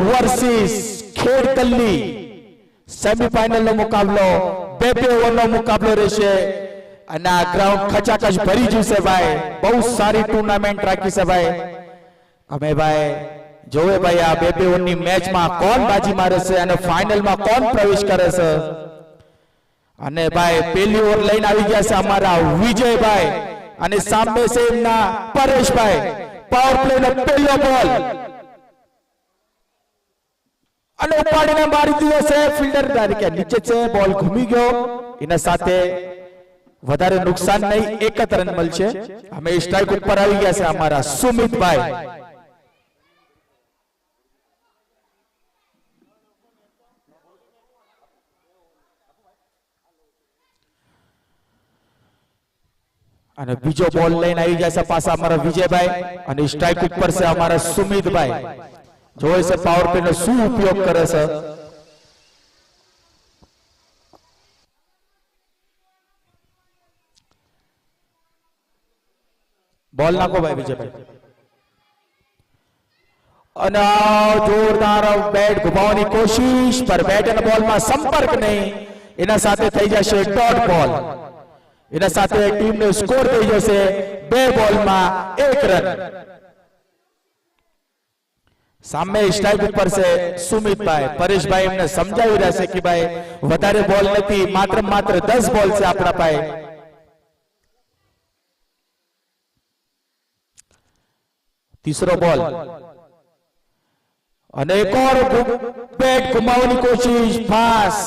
Versus ખેડ કલ્લી semifinal નો મુકાબલો 2 ઓવરનો મુકાબલો રહેશે અને આ ગ્રાઉન્ડ ખચાખચ ભરી જશે ભાઈ બહુ સારી ટુર્નામેન્ટ રાખી છે ભાઈ અમે ભાઈ જોવે ભાઈ આ 2 ઓવરની મેચમાં કોણ બાજી મારે છે અને ફાઇનલમાં કોણ પ્રવેશ કરે છે અને ભાઈ પહેલી ઓવર લઈને આવી ગયા છે અમારા વિજયભાઈ અને સામે છે એમના પરેશભાઈ પાવર પ્લે નો પહેલો બોલ અને ઉપાડીને મારી દીધો છે ફિલ્ડર તરીકે નીચે છે બોલ ઘૂમી ગયો એના સાથે વધારે નુકસાન નહીં એક જ રન મળશે અમે સ્ટ્રાઇક ઉપર આવી ગયા છે અમારા સુમિતભાઈ અને બીજો બોલ લઈને આવી ગયા છે પાછા અમારા વિજયભાઈ અને સ્ટ્રાઇક ઉપર છે અમારા સુમિતભાઈ જોઈ છે પાવર પ્લે નો શું ઉપયોગ કરે છે બોલ નાખો ભાઈ વિજયભાઈ અને જોરદાર બેટ ઘુમાવવાની કોશિશ પર બેટ અને બોલમાં સંપર્ક નહીં એના સાથે થઈ જશે ડોટ બોલ એના સાથે ટીમનો સ્કોર થઈ જશે 2 બોલમાં 1 રન સામે સ્ટ્રાઇક ઉપર છે સુમિતભાઈ પરેશભાઈ એમને સમજાવી રહ્યા છે કે ભાઈ વધારે બોલ નથી માત્ર 10 બોલ છે આપણા પાસે तीसरो बॉल અને એક ઓર બેટ ઘુમાવવાની કોશિશ પાસ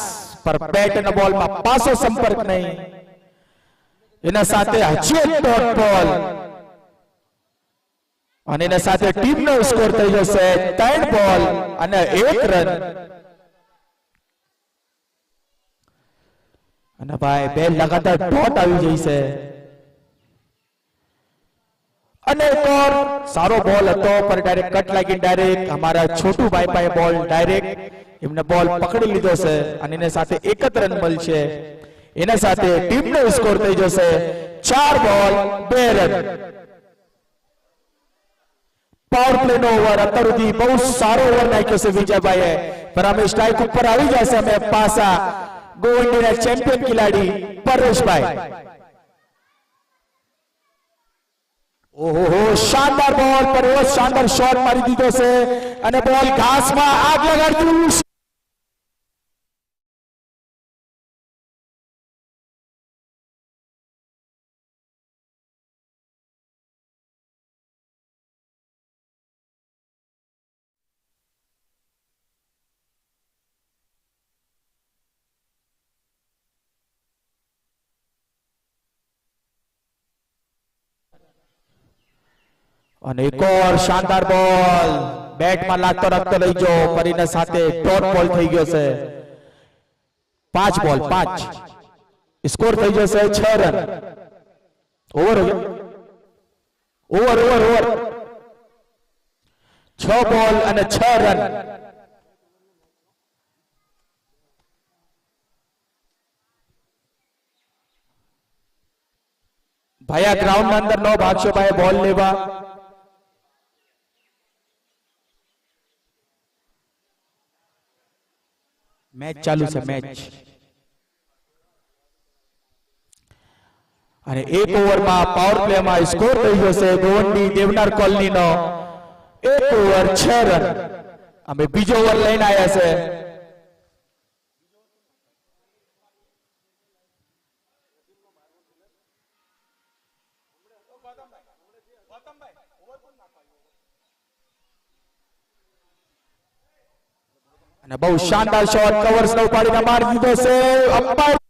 પર બેટ અને બોલ માં પાસો સંપર્ક નહીં એના સાથે હજી ડોટ બોલ અને એના સાથે ટીમનો સ્કોર થઈ જશે 3 બોલ અને 1 રન અને ભાઈ બે લગાતાર ડોટ આવી જશે અને એક और सारो बॉल હતો પર ડાયરેક્ટ કટ લાગી ડાયરેક્ટ અમારા છોટુ ભાઈ પાસે બોલ ડાયરેક્ટ એમને બોલ પકડી લીધો છે અને એના સાથે 1 જ રન મળશે એના સાથે ટીમનો સ્કોર થઈ જશે 4 બોલ 2 રન પાવર પ્લે નો ઓવર અત્યારથી બહુ સારો ઓવર નાખ્યો છે વિજયભાઈએ પર અમે સ્ટ્રાઇક ઉપર આવી જશે અમે પાસા ગોલ્ડના ચેમ્પિયન ખેલાડી પરેશભાઈ ओहो शानदार बॉल पर वो शानदार शॉट मारी दीधो से અને બોલ ઘાસમાં આગ લગાડ્યું અને એક ઓર શાનદાર બોલ બેટ માં લાગતો રાખતો લઈ જો પરીના સાથે ડોટ બોલ થઈ ગયો છે 5 બોલ 5 સ્કોર થઈ જશે 6 run over over over over 6 બોલ અને 6 રન ભાઈ આ ગ્રાઉન્ડ ના અંદર નો ભાગશો ભાઈ બોલ લેવા मैच चालू से मैच અને એક ઓવરમાં પાવર પ્લે માં સ્કોર થઈ જશે ગોવંડી દેવનાર કોલોની નો 1 ઓવર 6 રન અમે બીજો ઓવર લઈને આવ્યા છે અને બહુ શાનદાર શોટ કવર્સ નો ઉપાડીને મારી દીધો છે અંપાયર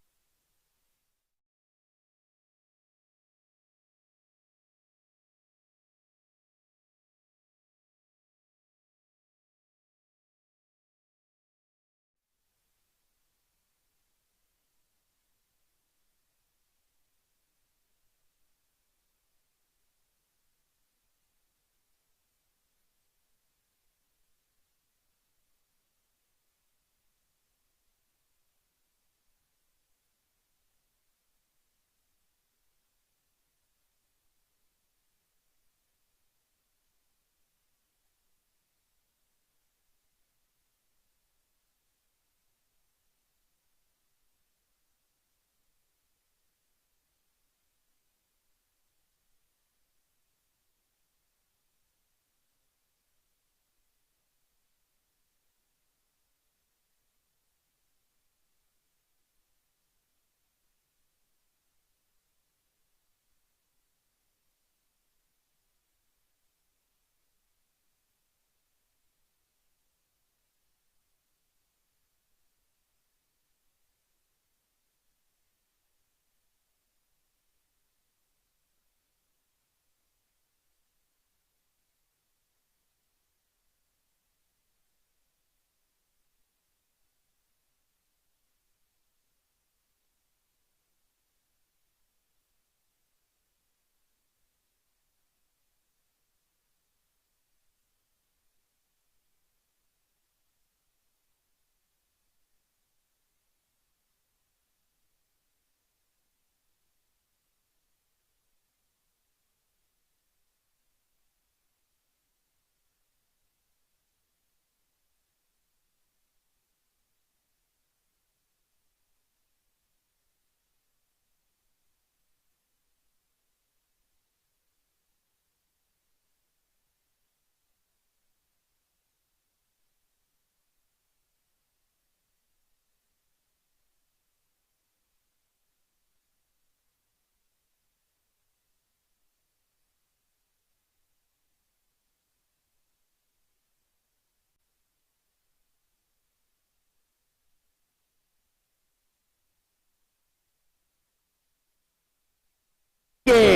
डीजे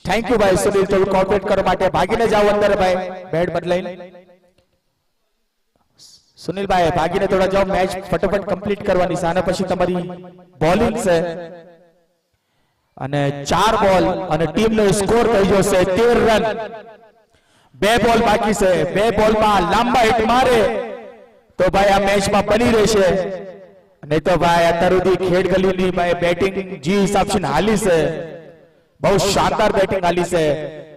थैंक यू भाई सुनील तो कोऑपरेट કરવા માટે ભાગીને જાઓ અંદર ભાઈ બેટ બદલાઈને સુનિલ ભાઈ ભાગીને થોડા જાઓ મેચ ફટાફટ કમ્પ્લીટ કરવાની છે આના પછી તમારી બોલિંગ છે અને 4 બોલ અને ટીમનો સ્કોર થઈ જશે 13 રન બે બોલ બાકી છે બે બોલમાં લાંબા હિટ મારે તો ભાઈ આ મેચમાં બની રહેશે नहीं तो भाई अतरुदी खेड़ गली भाई बैटिंग जी हिसाब से हाली से बहुत शानदार बैटिंग हाली से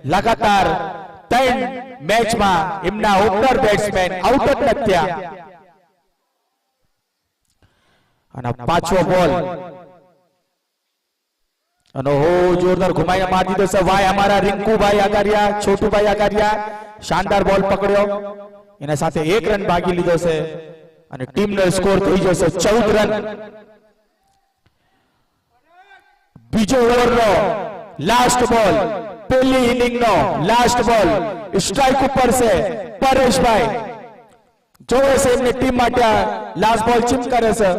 लगातार 3 मैच में इमना ओपनर बैट्समैन आउट ज नथ्या અને પાછો બોલ અને હો જોરદાર ઘુમાયા માર દીધો છે ભાઈ અમારા રિંકુ ભાઈ આગારિયા છોટુ ભાઈ આગારિયા શાનદાર બોલ પકડ્યો એના સાથે 1 રન ભાગી લીધો છે અને ટીમનો સ્કોર થઈ જશે 14 રન બીજો ઓવરનો લાસ્ટ બોલ પહેલી ઇનિંગનો લાસ્ટ બોલ સ્ટ્રાઇક ઉપર છે પરેશભાઈ જોવે છે એમની ટીમ માટે લાસ્ટ બોલ ચીમ કરે છે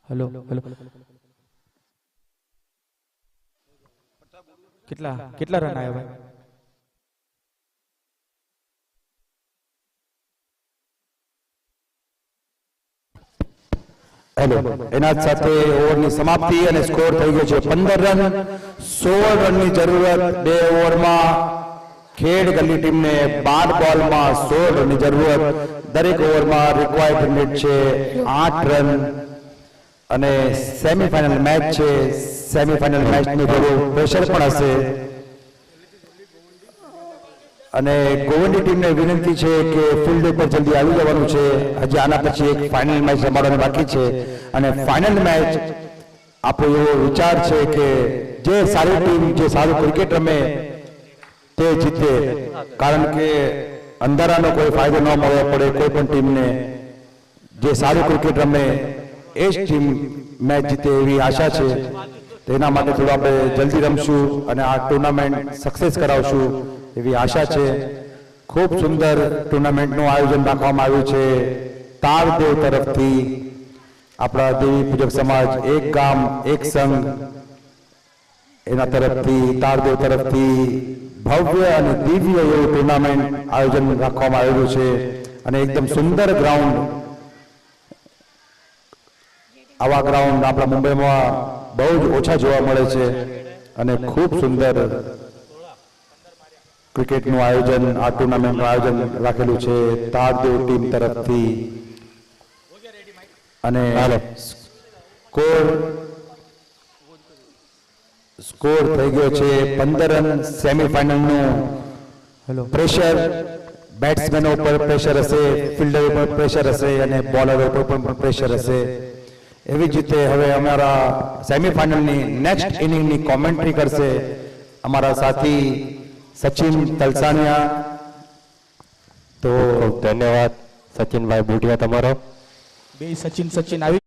हेलो हेलो कितना कितना रन आया भाई हेलो एना साथे ओवरनी समाप्ति અને સ્કોર થઈ ગયો છે 15 રન 16 રનની જરૂરત બે ઓવરમાં ખેડ ગલી ટીમને 12 બોલમાં 16 રનની જરૂરત દરેક ઓવરમાં રિક્વાયર્ડ મિનિટ છે 8 રન અને સેમીફાઇનલ મેચ છે સેમીફાઇનલ મેચની થોડું પ્રેશર પણ હશે અને ગોવંડી ટીમને વિનંતી છે કે ફિલ્ડ ઉપર જલ્દી આવી જવાનું છે હજી આના પછી એક ફાઇનલ મેચ રમાડવાની બાકી છે અને ફાઇનલ મેચ આપણો એવો વિચાર છે કે જે સારી ટીમ જે સારું ક્રિકેટ રમે તે જીતે કારણ કે અંધારાનો કોઈ ફાયદો ન મળવો પડે કોઈ પણ ટીમને જે સારું ક્રિકેટ રમે એ જ ટીમ મેચ જીતે એવી આશા છે તેના માટે થોડું આપણે જલ્દી રમશું અને આ ટુર્નામેન્ટ સક્સેસ કરાવશું એવી આશા છે ખૂબ સુંદર ટુર્નામેન્ટનું આયોજન રાખવામાં આવ્યું છે તારદેવ તરફથી આપણા દેવી પૂજક સમાજ એક ગામ એક સંઘ એના તરફથી તારદેવ તરફથી ભવ્ય અને દિવ્ય એવું ટુર્નામેન્ટ આયોજન રાખવામાં આવ્યું છે અને એકદમ સુંદર ગ્રાઉન્ડ આવા ગ્રાઉન્ડ આપણા મુંબઈમાં બહુ જ ઓછા જોવા મળે છે અને ખૂબ સુંદર ક્રિકેટનું આયોજન આ ટુર્નામેન્ટનું આયોજન રાખેલું છે તારદેવ ટીમ તરફથી અને સ્કોર થઈ ગયો છે 15 રન સેમીફાઇનલનું પ્રેશર બેટ્સમેનો ઉપર પ્રેશર હશે ફિલ્ડર ઉપર પ્રેશર હશે અને બોલર ઉપર પણ પ્રેશર હશે એવી જ રીતે હવે અમારા સેમીફાઇનલની નેક્સ્ટ ઇનિંગની કોમેન્ટ્રી કરશે અમારા સાથી સચિન તલસાનિયા તો ધન્યવાદ સચિનભાઈ બુઢિયા તમારો બે સચિન આવી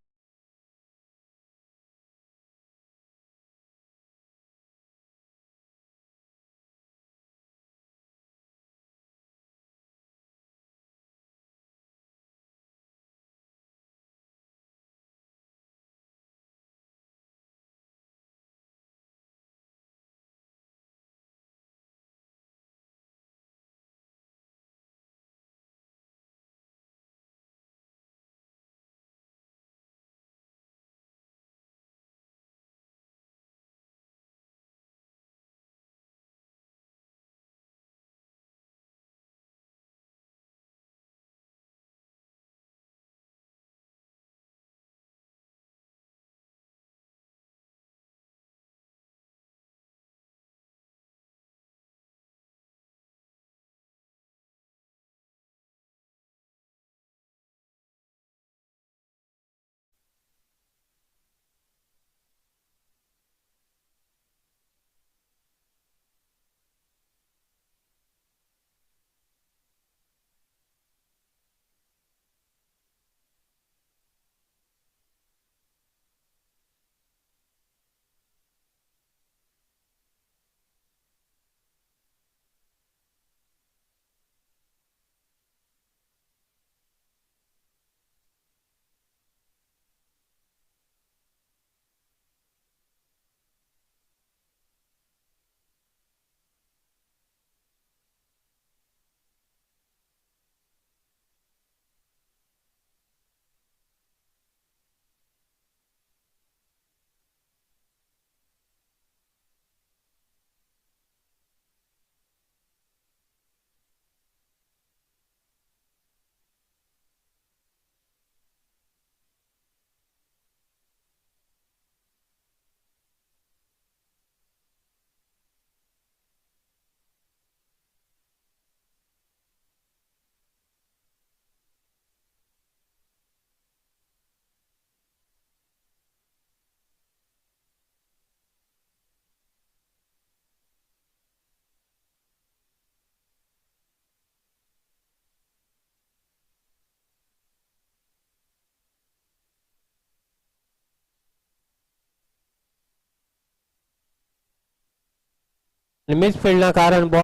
મિસફિલ્ડના કારણ બોલ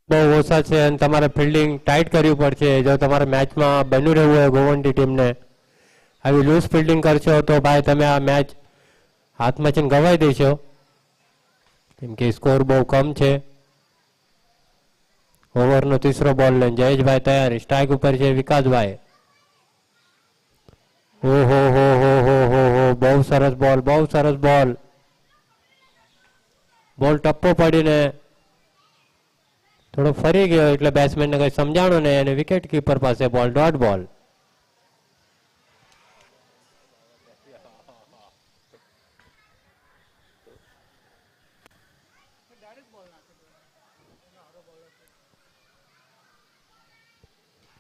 બહુ ઓછા છે અને તમારે ફિલ્ડિંગ ટાઈટ કરવી પડશે જો તમારે મેચમાં બન્યું રહેવું હોય ગોવંડી ટીમને આવી લૂઝ ફિલ્ડિંગ કરશો તો ભાઈ તમે આ મેચ હાથમાં છે ગવાઈ દેશો કેમ કે સ્કોર બહુ કમ છે ઓવરનો ત્રીસો બોલ લઈને જયેશભાઈ તૈયારી સ્ટ્રાઇક ઉપર છે વિકાસભાઈ ઓહો હો બહુ સરસ બોલ બોલ ટપ્પો પડીને થોડો ફરી ગયો એટલે બેટ્સમેનને કંઈ સમજાણું નહીં અને વિકેટ કીપર પાસે બોલ ડોટ બોલ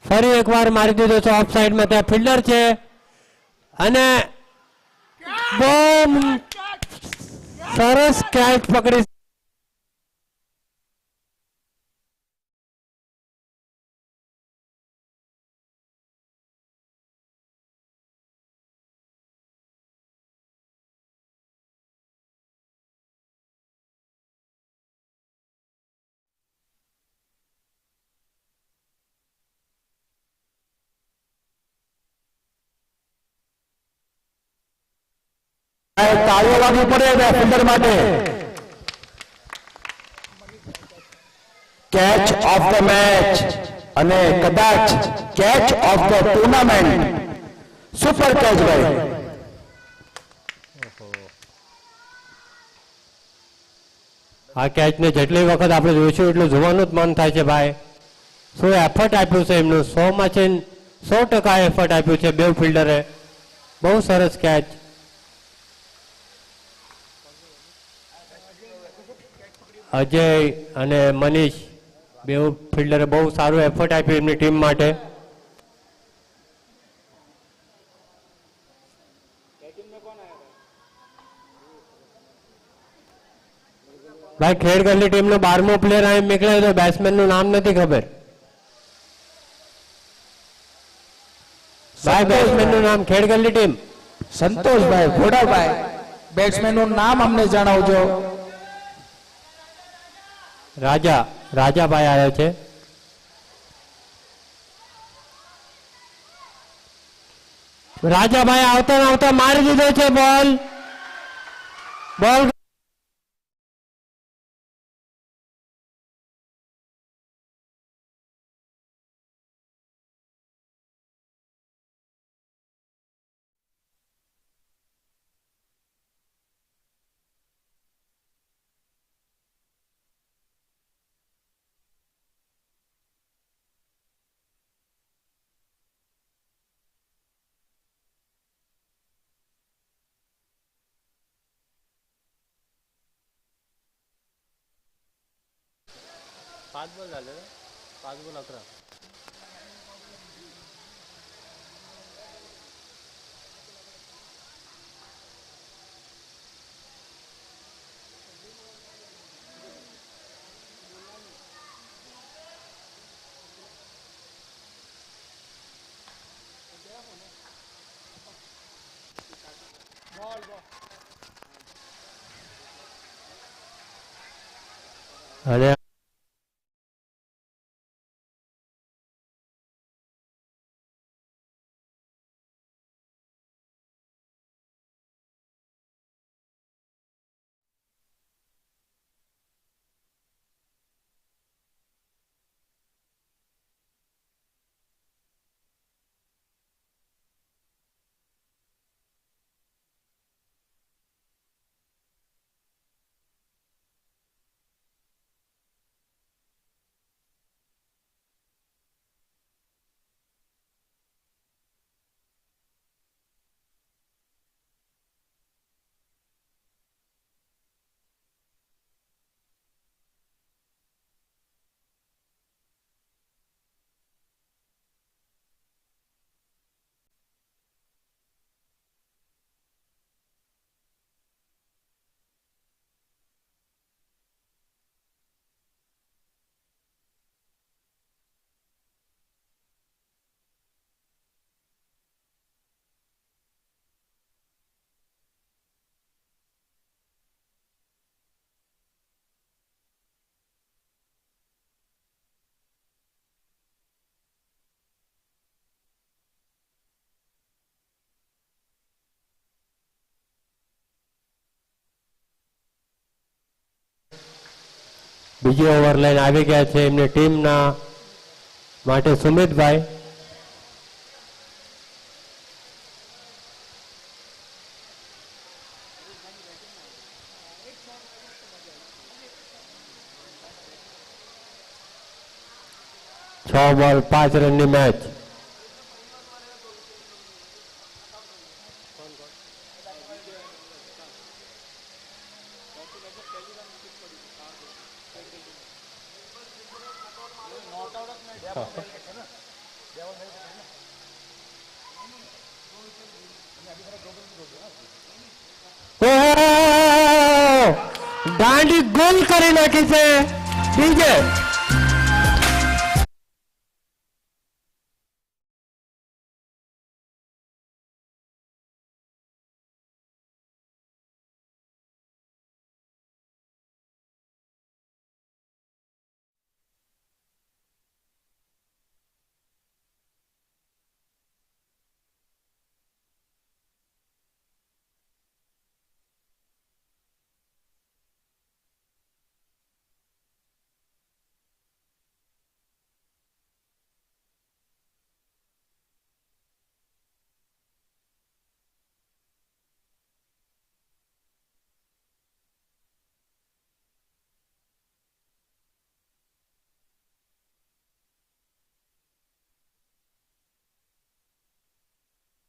ફરી એકવાર મારી દીધો છે ઓફ સાઈડમાં ત્યાં ફિલ્ડર છે અને બહુ સરસ કેચ પકડી તાળીઓ વાગવી પડે ફિલ્ડર માટે. કેચ ઓફ ધ મેચ અને કદાચ catch of the tournament. Super catch ભાઈ. આ કેચને જેટલી વખત આપણે જોઈશું એટલું જોવાનું જ મન થાય છે ભાઈ શું એફર્ટ આપ્યું છે એમનું 100 માં છે 100% એફર્ટ આપ્યું છે બે ફિલ્ડરે બહુ સરસ કેચ અજય અને મનીષ બે ફિલ્ડરે બહુ સારું એફર્ટ આપ્યું એમની ટીમ માટે ભાઈ ખેડગલ્લી ટીમનો 12મો પ્લેયર અહીં નીકળ્યો તો બેટ્સમેનનું નામ નથી ખબર ભાઈ બેટ્સમેનનું નામ ખેડગલ્લી ટીમ સંતોષભાઈ ઘોડાભાઈ બેટ્સમેનનું નામ અમને જણાવજો. રાજાભાઈ આવ્યો છે રાજાભાઈ આવતા આવતા મારી દીધો છે બોલ पाच बॉल झाले 5 बॉल 11 अरे બીજી ઓવર લઈને આવી ગયા છે એમની ટીમના માટે સુમિતભાઈ. છ બોલ 5 રનની મેચ. દાંડી ગોલ કરી નાખી છે ડીજે.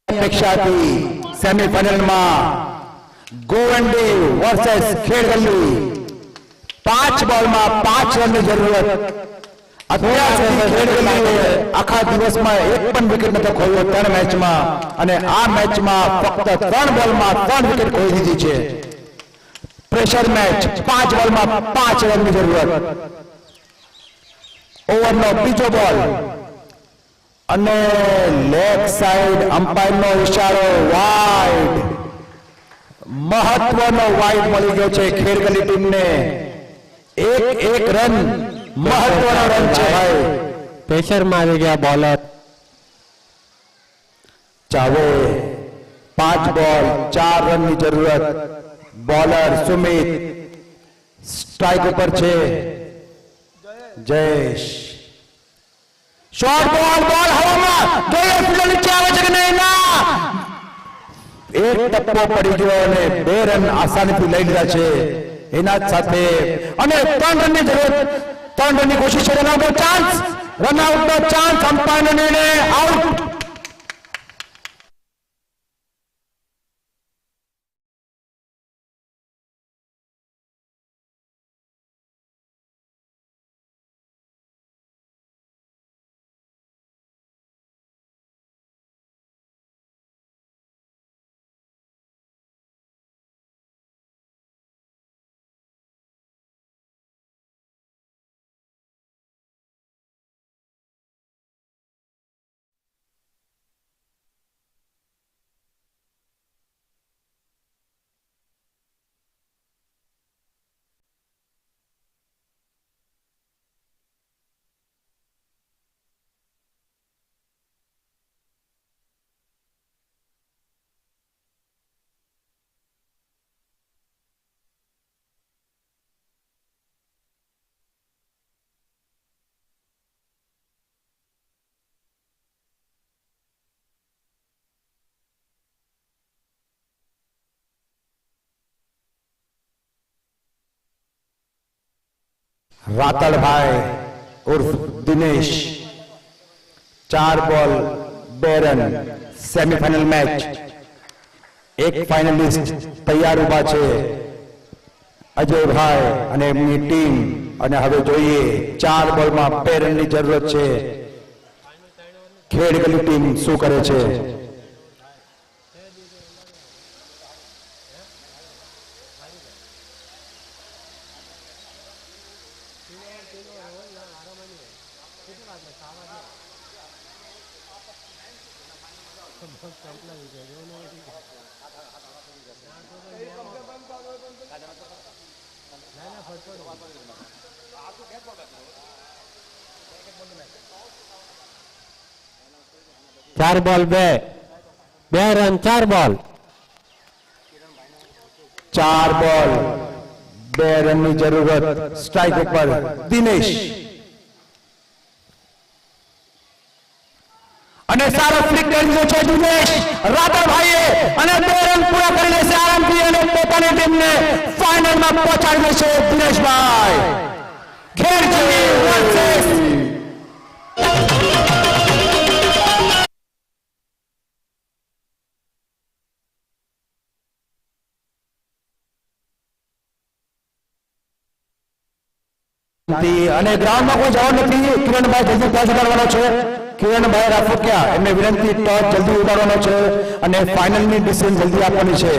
અપેક્ષાથી સેમીફાઇનલમાં ગોવંડી વર્સેસ ખેડગલ્લી 5 બોલમાં 5 રનની જરૂરત. અત્યાર સુધી ખેડગલ્લીએ આખા દિવસમાં એક પણ વિકેટ નતો ખોયો 3 મેચમાં, અને આ મેચમાં ફક્ત 3 બોલમાં 3 વિકેટ ખોઈ દીધી છે. પ્રેશર મેચ, 5 બોલમાં 5 રનની જરૂરત. ઓવરનો બીજો બોલ અને લેગ સાઈડ અમ્પાયરનો ઇશારો વાઇડ. મહત્વનો વાઇડ મળી ગયો છે ખેડગલ્લી ટીમને. એક રન મહત્વનો રન છે ભાઈ. પ્રેશરમાં આવી ગયા બોલર. ચાવો 5 બોલ 4 રનની જરૂરત. બોલર સુમિત સ્ટ્રાઇક ઉપર છે. જયેશ શોર્ટ બોલ, બોલ હવામાં. જોઈએ ફિલ્ડર નીચે આવે છે કે નહીં. ના, એક ટપ્પો પડી ગયો અને 2 રન આસાનીથી લઈ લીધા છે એના જ સાથે. અને 3 રનની જરૂરત, 3 રનની કોશિશ છે. રનઆઉટનો ચાન્સ, રનઆઉટનો ચાન્સ. અમ્પાયરનો નિર્ણય આઉટ. રાતળભાઈ ઉર્ફ દિનેશ 4 બોલ 2 રન. Semifinal match. એક ફાઇનલિસ્ટ તૈયાર ઉભા છે અજયભાઈ અને એમની ટીમ. અને હવે જોઈએ 4 બોલમાં 2 રનની જરૂરત છે. ખેડગલ્લી ટીમ શું કરે છે? ચાર બોલ 2 રન 4 બોલ. 4 બોલ 2 રનની જરૂરત. સ્ટ્રાઇક ઉપર દિનેશ. અને સારો ફ્લિક કરી દીધો છે દિનેશ રાઠોડભાઈએ અને 2 રન પૂરા કરી લેશે આરામથી અને પોતાની ટીમને ફાઇનલમાં પહોંચાડી દેશે દિનેશભાઈ. ખેરજી વર્સેસ અને ગ્રાઉન્ડમાં કોઈ જવાનું નથી. કિરણભાઈ જલ્દી ટોચ ઉતારવાનો છે. કિરણભાઈ રાઠોડિયા એમને વિનંતી ટોચ જલ્દી ઉતારવાનો છે અને ફાઇનલની ડિસિઝન જલ્દી આપવાની છે.